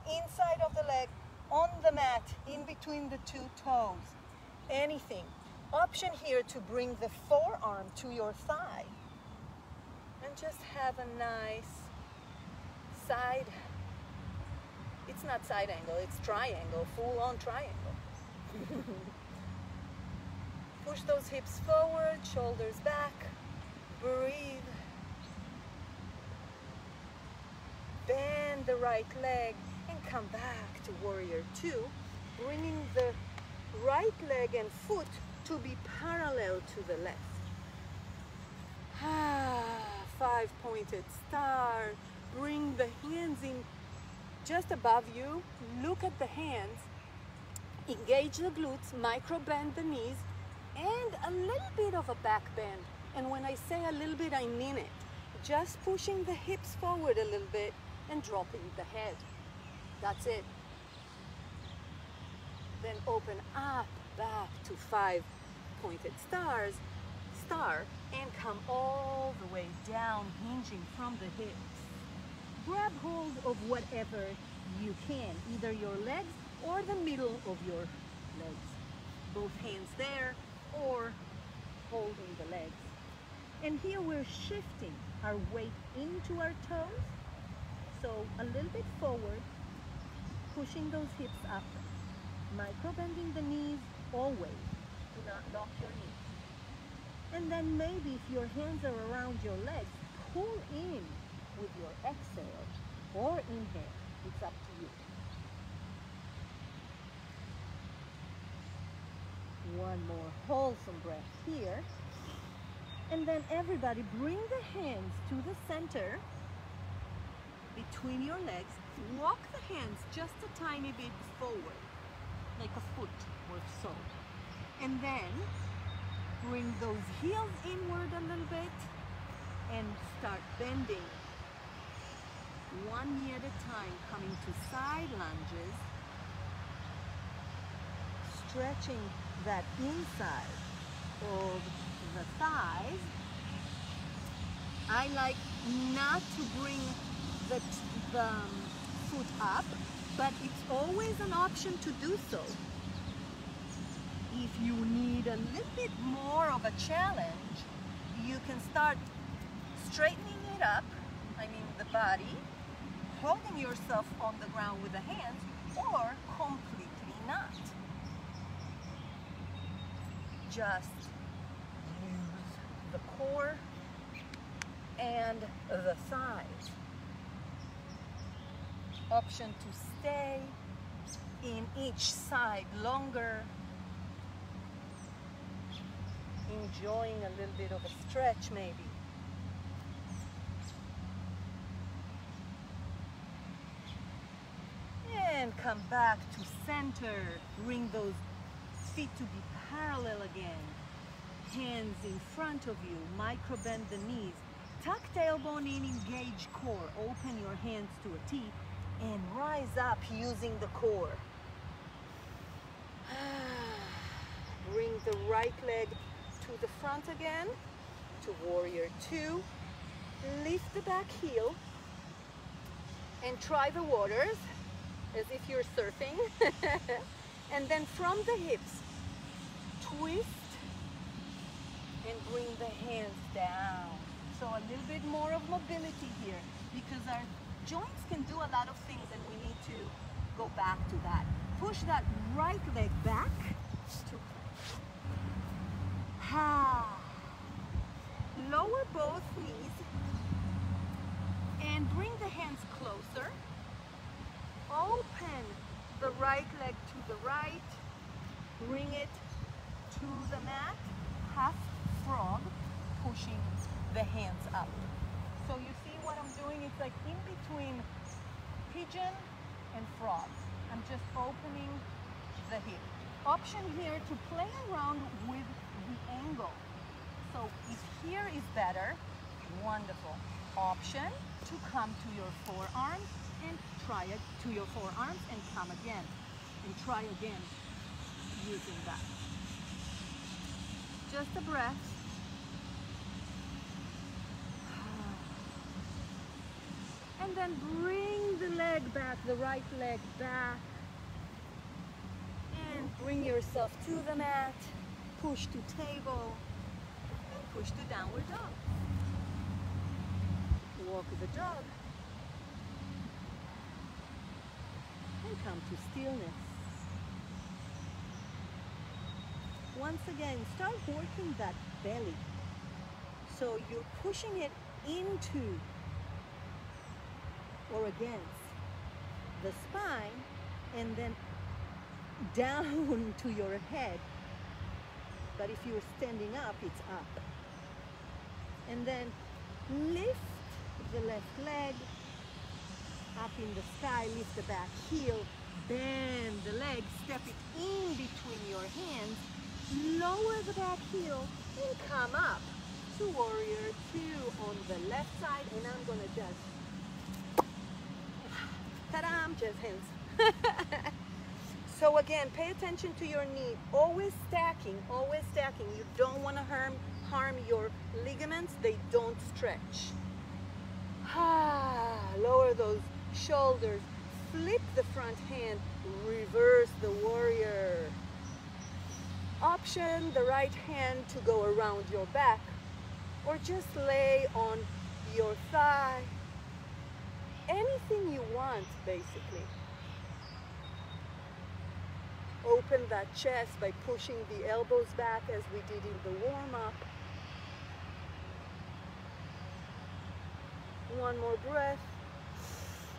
inside of the leg, on the mat, in between the two toes, anything. Option here to bring the forearm to your thigh and just have a nice side, it's not side angle, it's triangle, full on triangle. Push those hips forward, shoulders back, breathe. Bend the right leg and come back to warrior two, bringing the right leg and foot to be parallel to the left. Five-pointed star. Bring the hands in just above you. Look at the hands. Engage the glutes, micro bend the knees, and a little bit of a back bend. And when I say a little bit, I mean it. Just pushing the hips forward a little bit and dropping the head. That's it. Then open up back to five-pointed star, and come all the way down, hinging from the hips. Grab hold of whatever you can, either your legs or the middle of your legs. Both hands there, or holding the legs. And here we're shifting our weight into our toes. So a little bit forward, pushing those hips up, micro bending the knees always. Do not lock your knees. And then maybe if your hands are around your legs, pull in with your exhale or inhale. It's up to you. One more wholesome breath here. And then everybody bring the hands to the center between your legs. Walk the hands just a tiny bit forward, like a foot or so. And then bring those heels inward a little bit and start bending. One knee at a time, coming to side lunges, stretching that inside of the thighs. I like not to bring the foot up, but it's always an option to do so. If you need a little bit more of a challenge, you can start straightening it up, I mean the body, holding yourself on the ground with the hands, or completely not. Just use the core and the thighs. Option to stay in each side longer, enjoying a little bit of a stretch maybe. And come back to center. Bring those feet to be parallel again. Hands in front of you. Micro bend the knees. Tuck tailbone in, engage core. Open your hands to a T and rise up using the core. Bring the right leg to the front again, to warrior two. Lift the back heel and try the waters as if you're surfing. And then from the hips, twist and bring the hands down. So a little bit more of mobility here, because our joints can do a lot of things and we need to go back to that. Push that right leg back. Lower both knees and bring the hands closer. Open the right leg to the right. Bring it to the mat. Half frog, pushing the hands up. So you see what I'm doing? It's like in between pigeon and frog. I'm just opening the hip. Option here to play around with the angle. So if here is better, wonderful. Option to come to your forearms and try it to your forearms and come again. And try again using that. Just a breath. And then bring the leg back, the right leg back. And bring yourself to the mat. Push to table. And push to downward dog. Walk the dog. And come to stillness. Once again, start working that belly. So you're pushing it into or against the spine and then down to your head. But if you're standing up, it's up. And then lift the left leg up in the sky, lift the back heel, bend the leg, step it in between your hands, lower the back heel and come up to warrior two on the left side. And I'm gonna just, ta-da, just hands. So again, pay attention to your knee, always stacking, always stacking. You don't wanna harm your ligaments, they don't stretch. Lower those shoulders, flip the front hand, reverse the warrior. Option the right hand to go around your back or just lay on your thigh. Anything you want, basically. Open that chest by pushing the elbows back as we did in the warm-up. One more breath.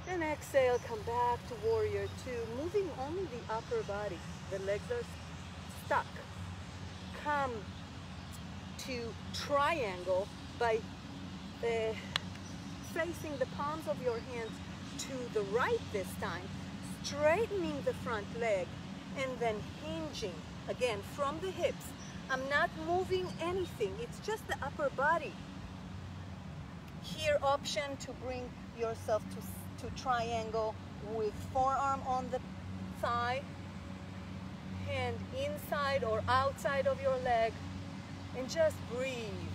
And exhale, come back to warrior two, moving only the upper body. The legs are stuck. Come to triangle by facing the palms of your hands to the right this time, straightening the front leg, and then hinging again from the hips. I'm not moving anything, it's just the upper body. Here, option to bring yourself to triangle with forearm on the thigh, hand inside or outside of your leg, and just breathe.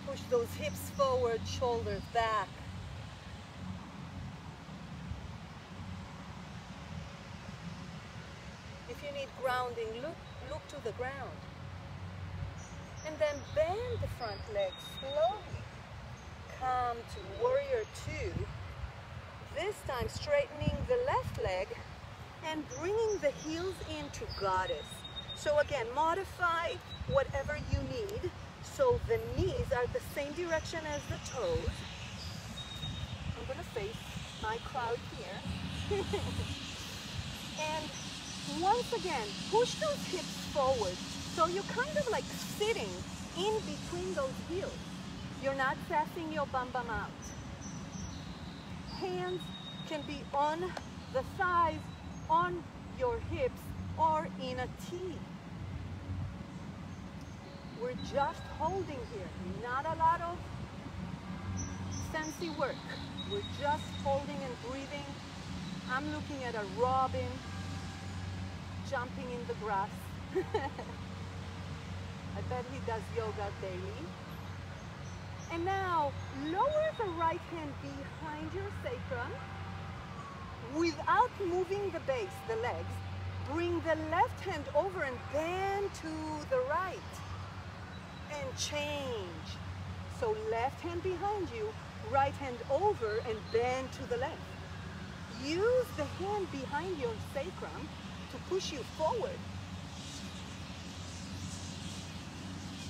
Push those hips forward, shoulders back. If you need grounding, look to the ground. And then bend the front leg slowly. Come to warrior two. This time straightening the left leg and bringing the heels into goddess. So again, modify whatever you need. So the knees are the same direction as the toes. I'm gonna face my crowd here. And once again, push those hips forward. So you're kind of like sitting in between those heels. You're not sassing your bum out. Hands can be on the thighs, on your hips, or in a T. We're just holding here, not a lot of fancy work. We're just holding and breathing. I'm looking at a robin jumping in the grass. I bet he does yoga daily. And now, lower the right hand behind your sacrum without moving the base, the legs. Bring the left hand over and bend to the right. And change. So left hand behind you, right hand over and bend to the left. Use the hand behind your sacrum to push you forward.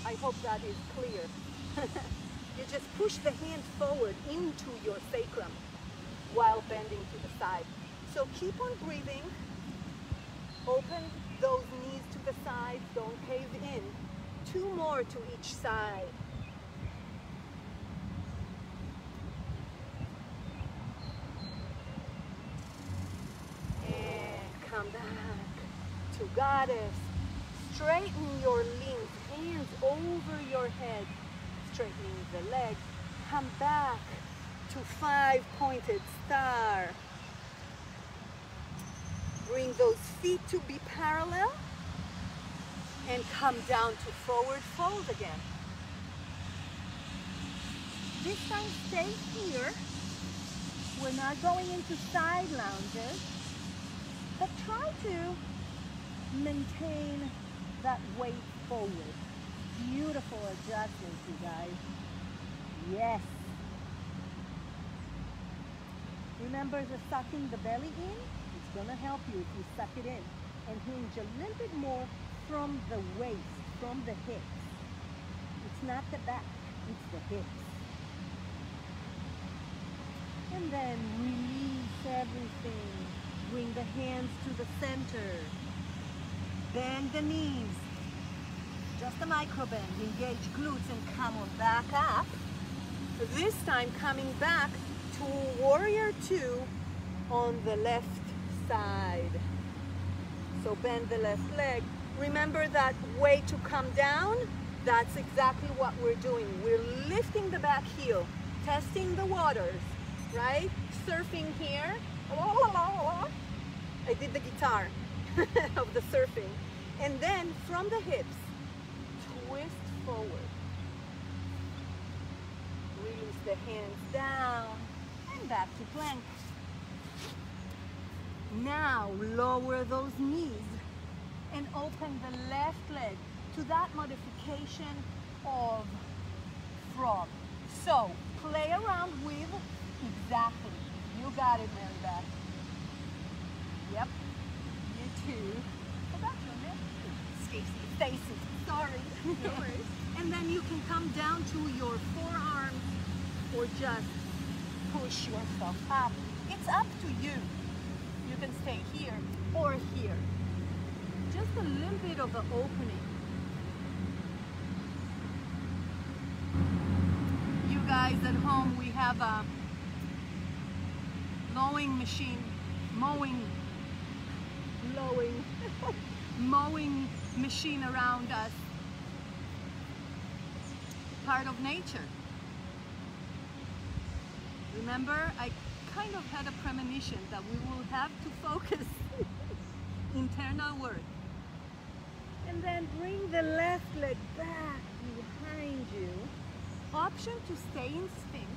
I hope that is clear. You just push the hand forward into your sacrum while bending to the side. So keep on breathing. Open those knees to the side, don't cave in. 2 more to each side. And come back to goddess. Straighten your limbs, hands over your head. Straightening the legs. Come back to 5-pointed star. Bring those feet to be parallel. And come down to forward fold again. This time stay here. We're not going into side lunges, but try to maintain that weight forward. Beautiful adjustments, you guys. Yes. Remember the sucking the belly in? It's gonna help you if you suck it in. And hinge a little bit more from the waist, from the hips. It's not the back, it's the hips. And then release everything. Bring the hands to the center. Bend the knees. Just a micro bend. Engage glutes and come on back up. This time coming back to warrior two on the left side. So bend the left leg. Remember that way to come down? That's exactly what we're doing. We're lifting the back heel, testing the waters, right? Surfing here. I did the guitar of the surfing. And then from the hips, twist forward. Release the hands down and back to plank. Now lower those knees and open the left leg to that modification of frog. So play around with exactly. You got it, Mary Beth. Yep. You too. Forgot your name. Stacy. Sorry. No worries. And then you can come down to your forearms or just push yourself up It's up to you. You can stay here or here. Just a little bit of an opening. You guys at home, we have a mowing machine, mowing machine around us. Part of nature. Remember, I kind of had a premonition that we will have to focus internal work. And then bring the left leg back behind you. Option to stay in Sphinx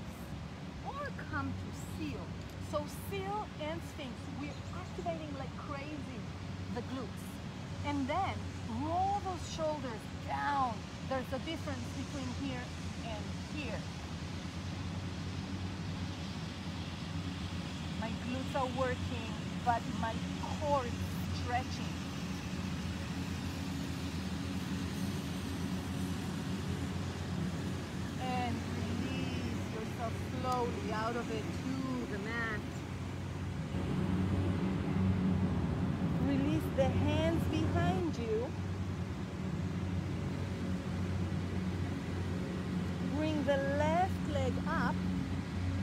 or come to Seal. So Seal and Sphinx, we're activating like crazy the glutes. And then roll those shoulders down. There's a difference between here and here. My glutes are working, but my core is stretching. And release yourself slowly out of it to the mat. Release the hands behind you. Bring the left leg up,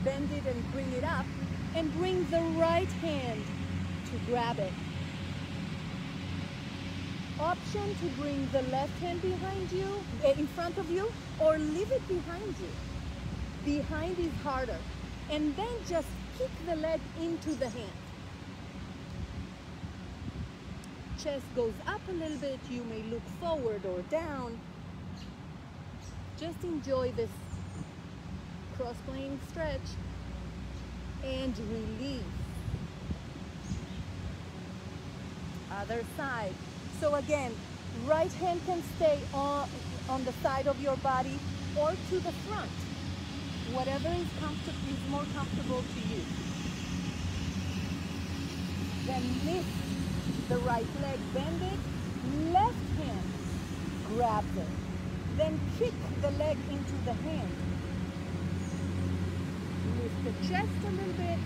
bend it and bring it up, and bring the right hand to grab it. Option to bring the left hand behind you, in front of you, or leave it behind you. Behind is harder. And then just kick the leg into the hand. Chest goes up a little bit, you may look forward or down. Just enjoy this cross-plane stretch and release. Other side. So again, right hand can stay on the side of your body or to the front. Whatever is more comfortable to you. Then lift the right leg, bend it, left hand grabs it. Then kick the leg into the hand. Lift the chest a little bit.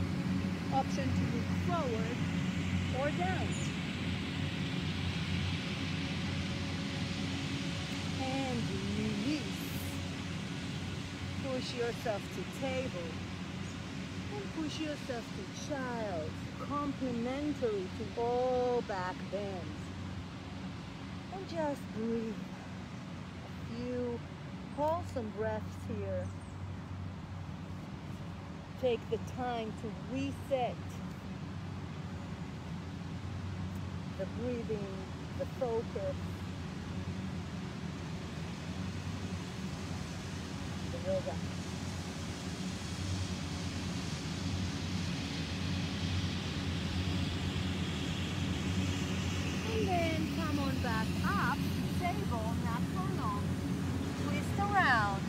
Option to look forward or down. And release. Push yourself to table. And push yourself to child. Complementary to all back bends. And just breathe. You wholesome breaths here. Take the time to reset the breathing, the focus, the yoga. And then come on back up, table, natural long. Twist around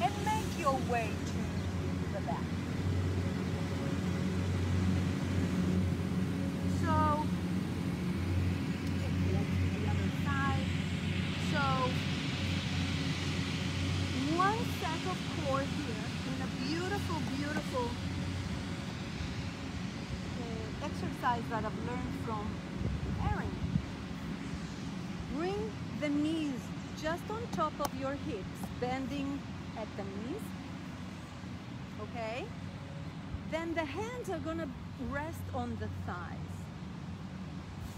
and make your way to the back. So, let's do the other side. So, one set of core here in a beautiful, beautiful exercise that I've learned from Erin. Bring the knees just on top of your hips, bending at the knees, okay? Then the hands are gonna rest on the thighs.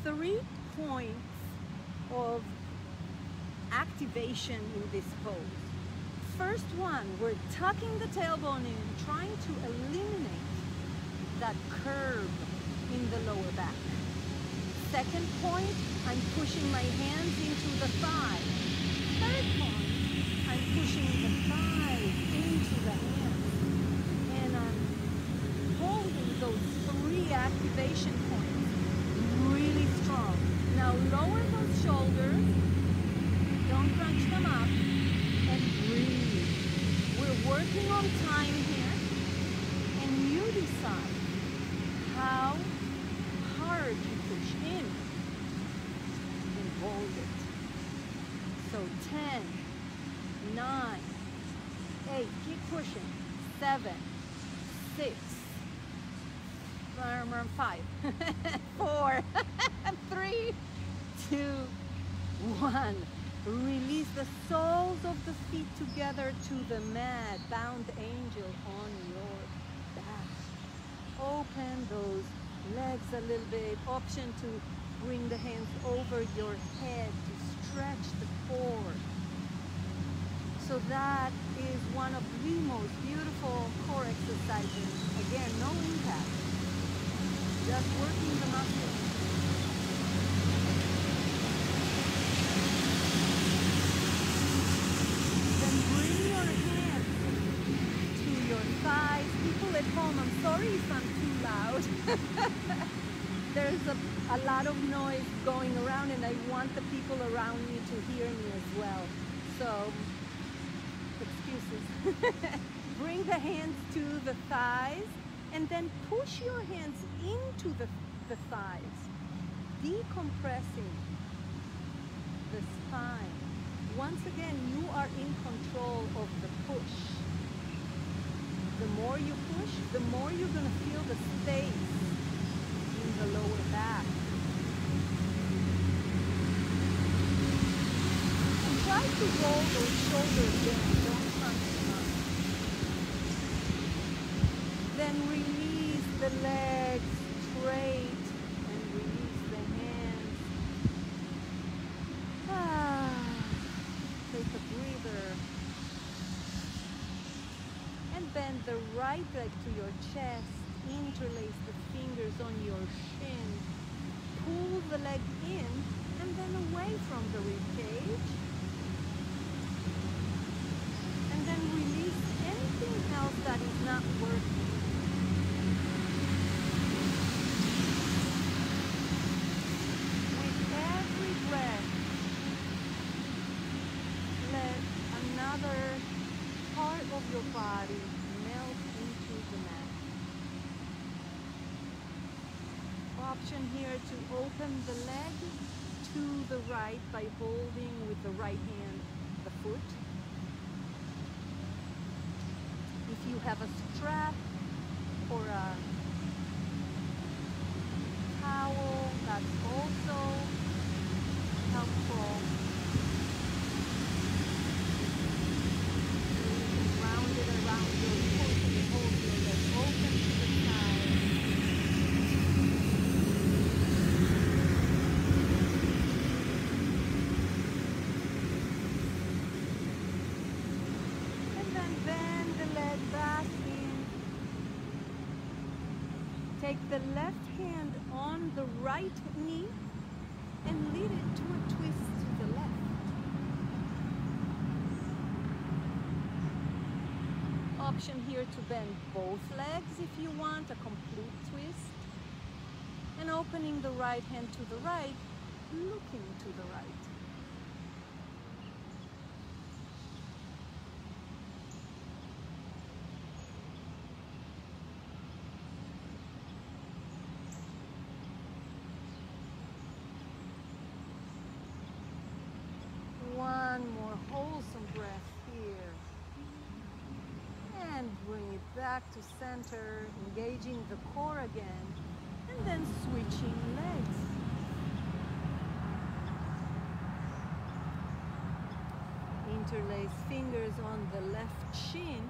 3 points of activation in this pose. First one, we're tucking the tailbone in, trying to eliminate that curve in the lower back. Second point, I'm pushing my hands into the thigh. Third point, I'm pushing the thighs into the hands. And I'm holding those 3 activation points really strong. Now lower those shoulders, don't crunch them up, and breathe. We're working on time here, and you decide how hard you push in and hold it. So 10, 9, 8, keep pushing, 7, 6, 5, 4, 3, 2, 1. Release the soles of the feet together to the mat. Bound angel on your back. Open those legs a little bit. Option to bring the hands over your head to stretch the core. So that is one of the most beautiful core exercises. Again, no impact. Just working the muscles. Then bring your hands to your thighs. People at home, I'm sorry if I'm too loud. There's a lot of noise going around and I want the people around me to hear me as well. So, excuses. Bring the hands to the thighs and then push your hands into the thighs, decompressing the spine. Once again, you are in control of the push. The more you push, the more you're going to feel the space in the lower back. And try to roll those shoulders down, don't crunch them up. Then release the legs straight and release the hands. Take a breather. And bend the right leg to your chest. Interlace the fingers on your shin. Pull the leg in and then away from the rib cage. And then release anything else that is not working. With every breath, let another part of your body melt into the mat. Option here to open the leg to the right by holding with the right hand the foot. If you have a strap or a towel, that's also helpful. So you can round it around your foot and hold your leg open to the side. And then bend the leg back in. Take the left hand on the right knee and lead it to a twist to the left. Option here to bend both legs if you want a complete twist. And opening the right hand to the right, looking to the right. One more wholesome breath here. And bring it back to center, engaging the core again, and then switching legs. Interlace fingers on the left shin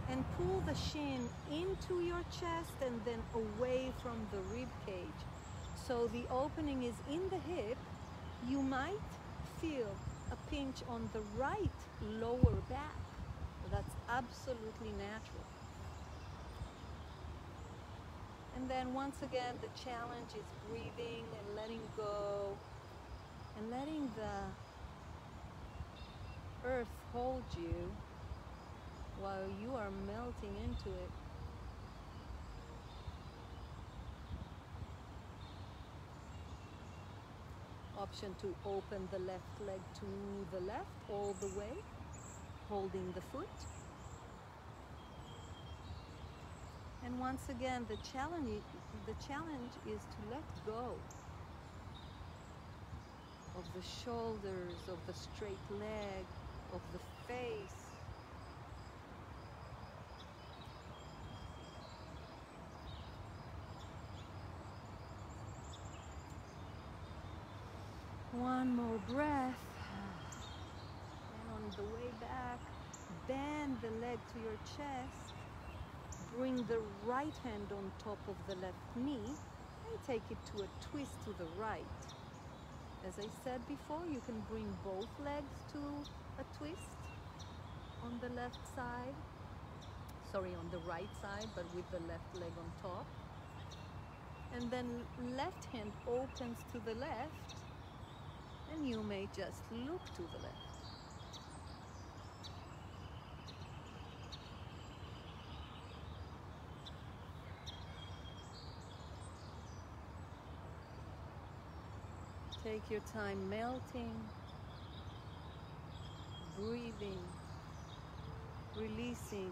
and pull the shin into your chest and then away from the rib cage. So the opening is in the hip. You might feel a pinch on the right lower back. That's absolutely natural. And then once again, the challenge is breathing and letting go and letting the earth hold you while you are melting into it. Option to open the left leg to the left all the way, holding the foot. And once again, the challenge is to let go of the shoulders, of the straight leg, of the face. One more breath. And on the way back, bend the leg to your chest. Bring the right hand on top of the left knee and take it to a twist to the right. As I said before, you can bring both legs to a twist on the left side. Sorry, on the right side, but with the left leg on top. And then left hand opens to the left, and you may just look to the left. Take your time melting, breathing, releasing.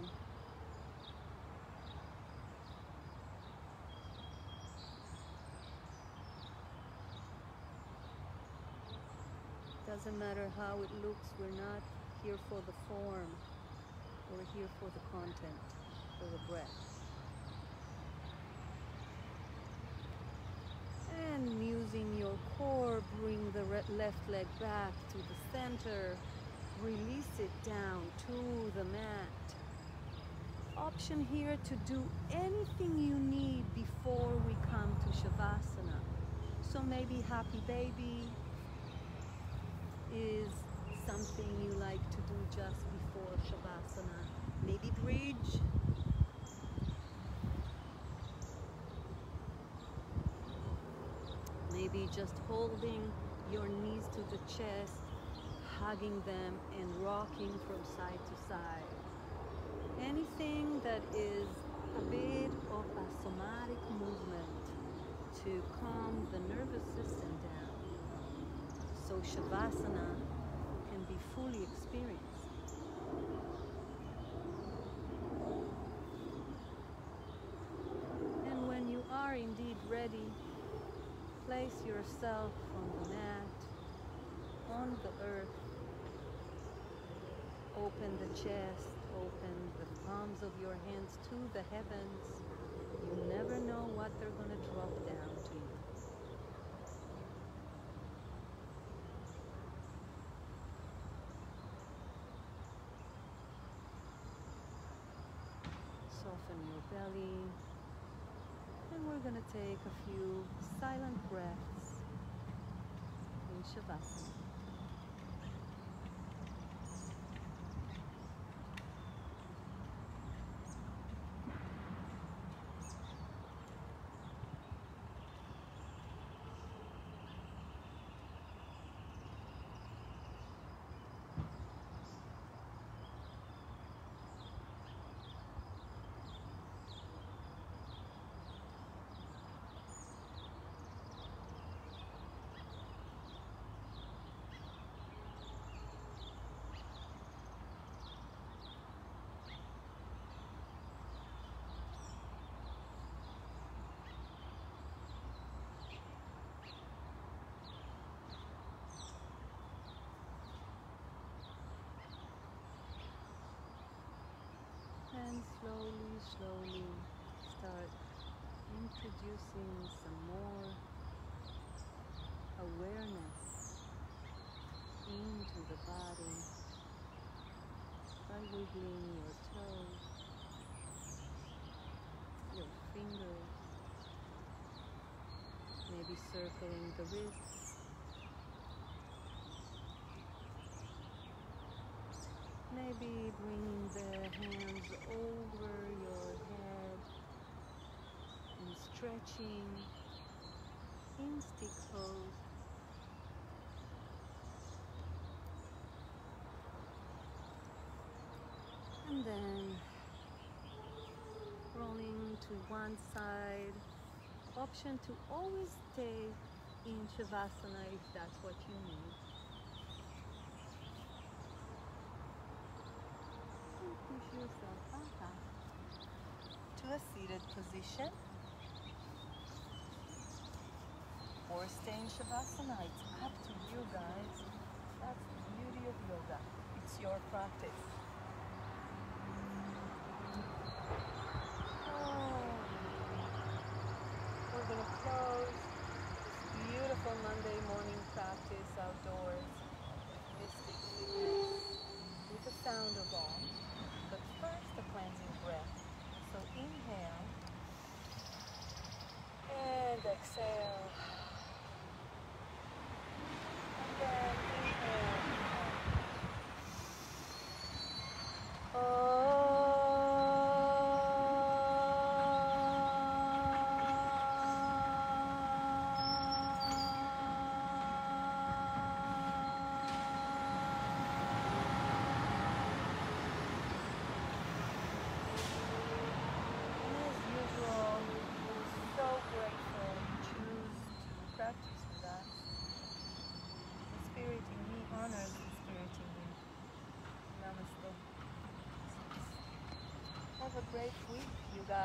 Doesn't matter how it looks, we're not here for the form, we're here for the content, for the breath. And using your core, bring the left leg back to the center, release it down to the mat. Option here to do anything you need before we come to Shavasana. So maybe happy baby is something you like to do just before Shavasana. Maybe bridge. Maybe just holding your knees to the chest, hugging them and rocking from side to side. Anything that is a bit of a somatic movement to calm the nervous system down, so Shavasana can be fully experienced. And when you are indeed ready, place yourself on the mat, on the earth. Open the chest, open the palms of your hands to the heavens. You never know what they're going to drop down to you. Soften your belly. And we're going to take a few silent breaths in Shavasana. And slowly start introducing some more awareness into the body by wiggling your toes, your fingers, maybe circling the wrists, maybe bringing the hands over your head and stretching in stick pose. And then rolling to one side. Option to always stay in Shavasana if that's what you need. And push yourself back to a seated position. Or stay in Shavasana. It's up to you guys. That's the beauty of yoga. It's your practice. We're going to close this beautiful Monday morning practice out have a great week, you guys.